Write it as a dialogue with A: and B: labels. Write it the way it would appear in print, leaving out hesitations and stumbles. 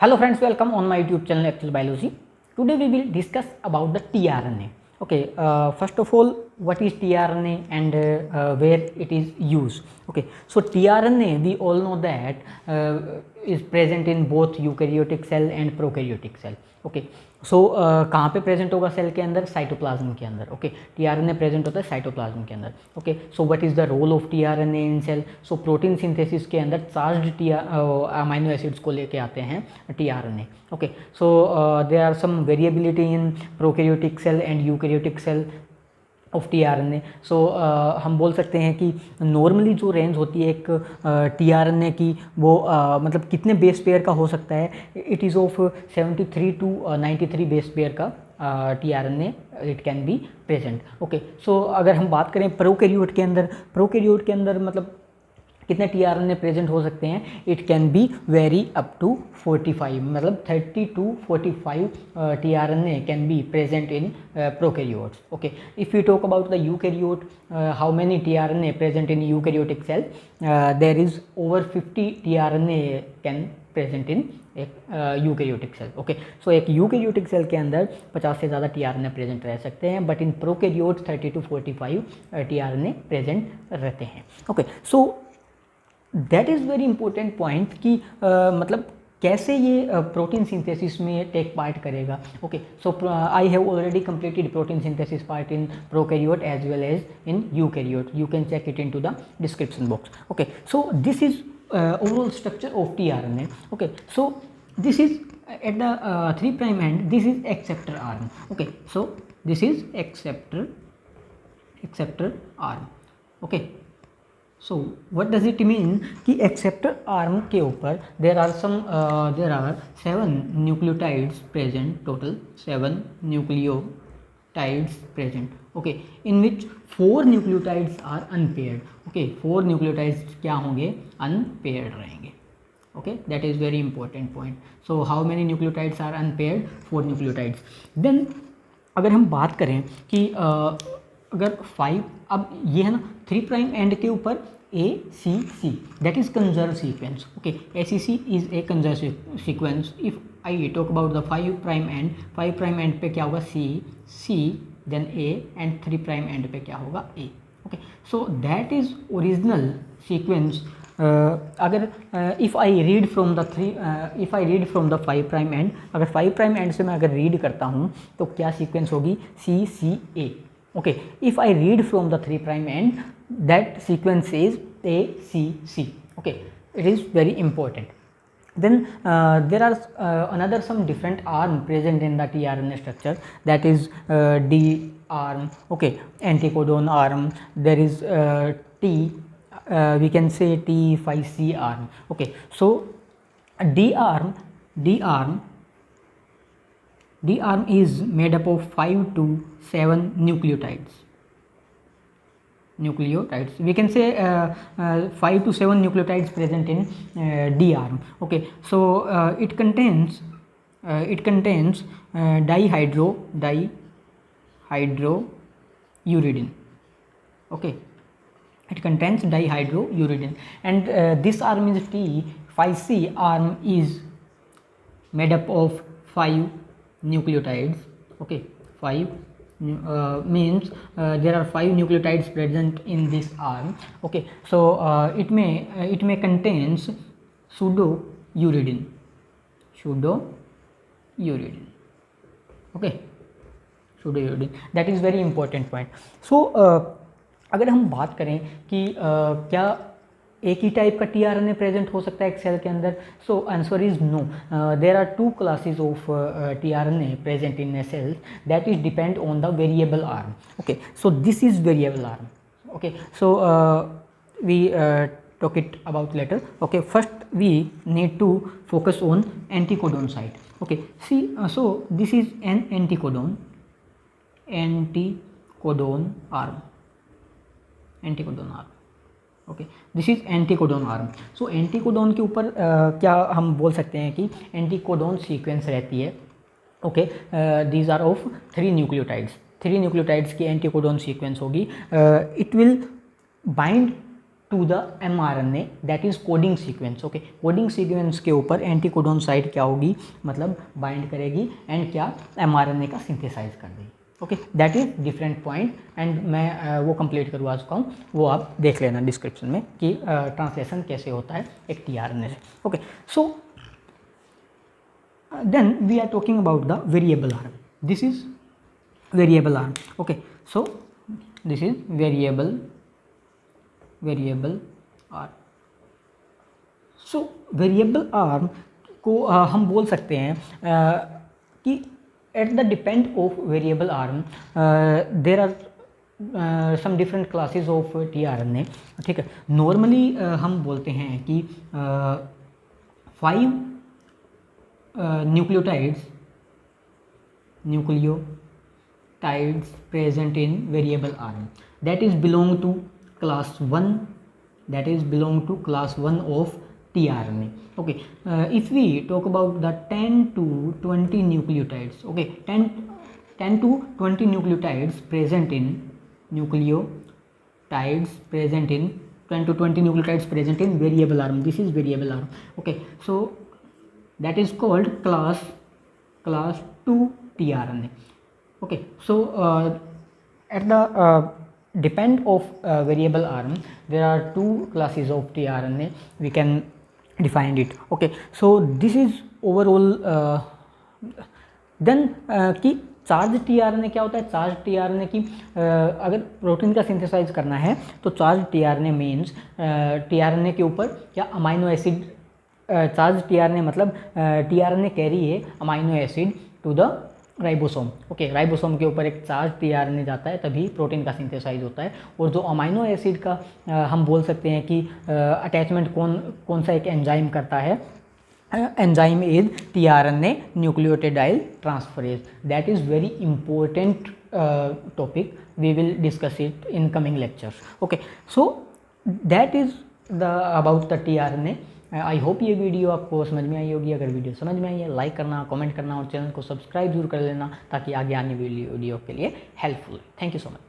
A: Hello friends, welcome on my YouTube channel Actual Biology. Today we will discuss about the tRNA. Okay, first of all, what is tRNA and where it is used? Okay, so tRNA we all know that is present in both eukaryotic cell and prokaryotic cell. Okay, सो कहाँ पे present होगा cell के अंदर? Cytoplasm के अंदर. Okay, tRNA present होता है cytoplasm के अंदर. Okay, so what is the role of tRNA in cell? So protein synthesis के अंदर चार्ज्ड अमाइनो एसिड्स को लेके आते हैं tRNA. Okay, so there are some variability in prokaryotic cell and eukaryotic cell of tRNA. So हम बोल सकते हैं कि नॉर्मली जो रेंज होती है एक टीआरएनए की वो मतलब कितने बेस पेयर का हो सकता है? It is of 73 to 93 base pair का tRNA it can be present. Okay, so अगर हम बात करें प्रोकैरियोट के अंदर मतलब कितने टीआरएनए प्रेजेंट हो सकते हैं? It can be very up to 45, मतलब 30 to 45 tRNA can be present in prokaryotes. Okay, if we talk about the eukaryote, how many tRNA present in eukaryotic cell? There is over 50 tRNA can present in एक eukaryotic cell. Okay, सो एक eukaryotic cell के अंदर 50 से ज़्यादा tRNA present रह सकते हैं, but in prokaryote 30 to 45 tRNA present रहते हैं. Okay, so that is very important point कि मतलब कैसे ये प्रोटीन सिंथेसिस में टेक पार्ट करेगा. Okay, so I have already completed protein synthesis part in prokaryote as well as in eukaryote. You can check it in to the description box. Okay, so this is overall structure of tRNA. Okay, so this is at the 3' end, this is acceptor arm. Okay, so this is acceptor arm. Okay, so what does it mean कि acceptor arm के ऊपर there are 7 nucleotides present, total 7 nucleotides present. Okay, in which 4 nucleotides are unpaired. Okay, 4 nucleotides क्या होंगे? Unpaired रहेंगे. Okay, that is very important point. So how many nucleotides are unpaired? 4 nucleotides. Then अगर हम बात करें कि अगर 5, अब ये है ना 3' एंड के ऊपर ACC, that is conserved sequence. Okay, ACC is a conserved sequence. If I talk about the 5' end, 5' end पे क्या होगा? C, then A, and 3' end पे क्या होगा? A. Okay, so that is original sequence. अगर if I read from the 5' end, अगर 5' end से मैं अगर रीड करता हूँ तो क्या सीक्वेंस होगी? CCA. Okay, if I read from the 3' end, that sequence is ACC. Okay, it is very important. Then there are another some different arm present in the tRNA structure, that is D arm. Okay, anticodon arm. There is T, we can say T5C arm. Okay, so D arm is made up of 5 to 7 nucleotides. We can say 5 to 7 nucleotides present in D arm. Okay, so it contains dihydrouridine. Okay, it contains dihydrouridine, and this arm is T5C arm is made up of 5 nucleotides. Okay, 5 means there are 5 nucleotides present in this arm. Okay, so it may contains pseudouridine. Okay, pseudouridine, that is very important point. So अगर हम बात करें कि क्या एक ही type का tRNA present हो सकता है एक सेल के अंदर? So answer is no. There are 2 classes of tRNA present in a cell, that is depend on the variable arm. Okay, so this is variable arm. Okay, so we talk it about later. Okay, first we need to focus on anticodon site. Okay, see, so this is an anticodon arm. Okay, this is anticodon arm. So anticodon के ऊपर क्या हम बोल सकते हैं कि anticodon sequence रहती है. Okay, these are of 3 nucleotides की एंटीकोडोन सीक्वेंस होगी. It will bind to the mRNA that is coding sequence. Okay, coding sequence के ऊपर एंटी कोडॉन साइट क्या होगी, मतलब बाइंड करेगी एंड क्या mRNA का सिंथेसाइज कर देगी। Okay, that is different point and मैं वो कंप्लीट करवा चुका हूँ, वो आप देख लेना डिस्क्रिप्शन में कि ट्रांसलेशन कैसे होता है एक टीआरएनए से। Okay, so then we are talking about the variable arm. This is variable arm. Okay, so this is variable arm. So variable arm को हम बोल सकते हैं कि at the depend of variable arm there are some different classes of tRNA। ठीक है, normally हम बोलते हैं कि 5 nucleotides present in variable arm that is belong to class 1, that is belong to class 1 of tRNA। okay, if we talk about the 10 to 20 nucleotides, okay, 10 to 20 nucleotides present in 10 to 20 nucleotides present in variable arm, this is variable arm। okay, so that is called class 2 tRNA। okay, so at the depend of variable arm there are 2 classes of tRNA, we can define it। okay, so this is overall then कि charge tRNA क्या होता है। Charge tRNA की अगर protein का synthesise करना है तो चार्ज टीआरएनए मीन्स टीआरएनए के ऊपर क्या अमाइनो एसिड, चार्ज टीआरएनए मतलब टीआरएनए कैरी है amino acid to the ribosome. Okay, ribosome के ऊपर एक चार्ज टीआरएनए जाता है तभी प्रोटीन का सिंथेसाइज होता है। और जो अमाइनो एसिड का हम बोल सकते हैं कि अटैचमेंट कौन सा एक एंजाइम करता है, enzyme is tRNA nucleotide transferase. That is very important topic, we will discuss it in coming lectures. Okay, so that is the about the tRNA. I hope ये वीडियो आपको समझ में आई होगी। अगर वीडियो समझ में आई है लाइक करना, कमेंट करना और चैनल को सब्सक्राइब जरूर कर लेना ताकि आगे आने वीडियो के लिए helpful. Thank you so much.